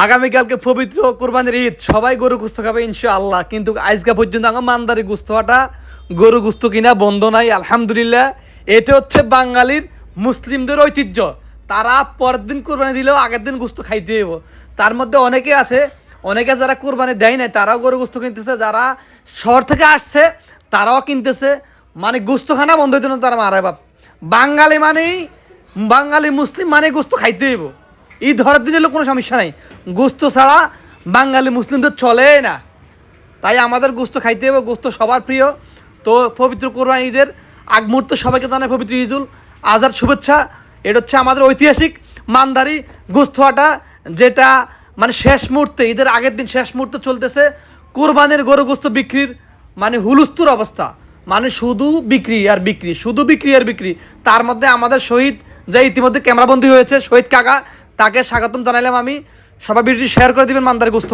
আগামীকালকে পবিত্র কোরবানির ঈদ, সবাই গরু গোস্ত খাবে ইনশাআল্লাহ। কিন্তু আজকে পর্যন্ত আমার মানদারি গোস্তটা গরু গোস্ত কিনা বন্ধ নাই, আলহামদুলিল্লাহ। এটা হচ্ছে বাঙালির মুসলিমদের ঐতিহ্য। তারা পরের দিন কোরবানি দিলেও আগের দিন গোস্ত খাইতে হইব। তার মধ্যে অনেকে আছে, অনেকে যারা কোরবানি দেয় নাই তারাও গরু গোস্ত কিনতেছে, যারা শহর থেকে আসছে তারাও কিনতেছে। মানে গোস্তখানা বন্ধ হইতে না, তারা মারা বাপ। বাঙালি মানেই, বাঙালি মুসলিম মানে গোস্ত খাইতে হইব। ঈদ ধরার দিন হলে কোনো সমস্যা নাই, গোস্ত ছাড়া বাঙালি মুসলিমদের চলে না। তাই আমাদের গোস্ত খাইতে হবে, গোস্ত সবার প্রিয়। তো পবিত্র কোরবানি ঈদের আগ মুহূর্তে সবাইকে জানাই পবিত্র ঈদুল আজহার শুভেচ্ছা। এটা হচ্ছে আমাদের ঐতিহাসিক মানদারি গোস্ত হাটা, যেটা মানে শেষ মুহূর্তে, ঈদের আগের দিন শেষ মুহূর্তে চলতেছে কোরবানির গরু গোস্ত বিক্রির মানে হুলস্থুর অবস্থা। মানে শুধু বিক্রি আর বিক্রি, শুধু বিক্রি আর বিক্রি। তার মধ্যে আমাদের শহীদ, যে ইতিমধ্যে ক্যামেরাবন্দি হয়েছে, শহীদ কাকা, তাকে স্বাগতম জানাইলাম আমি। সবাই ভিডিওটি শেয়ার করে দিবেন মানদারি গোস্ত।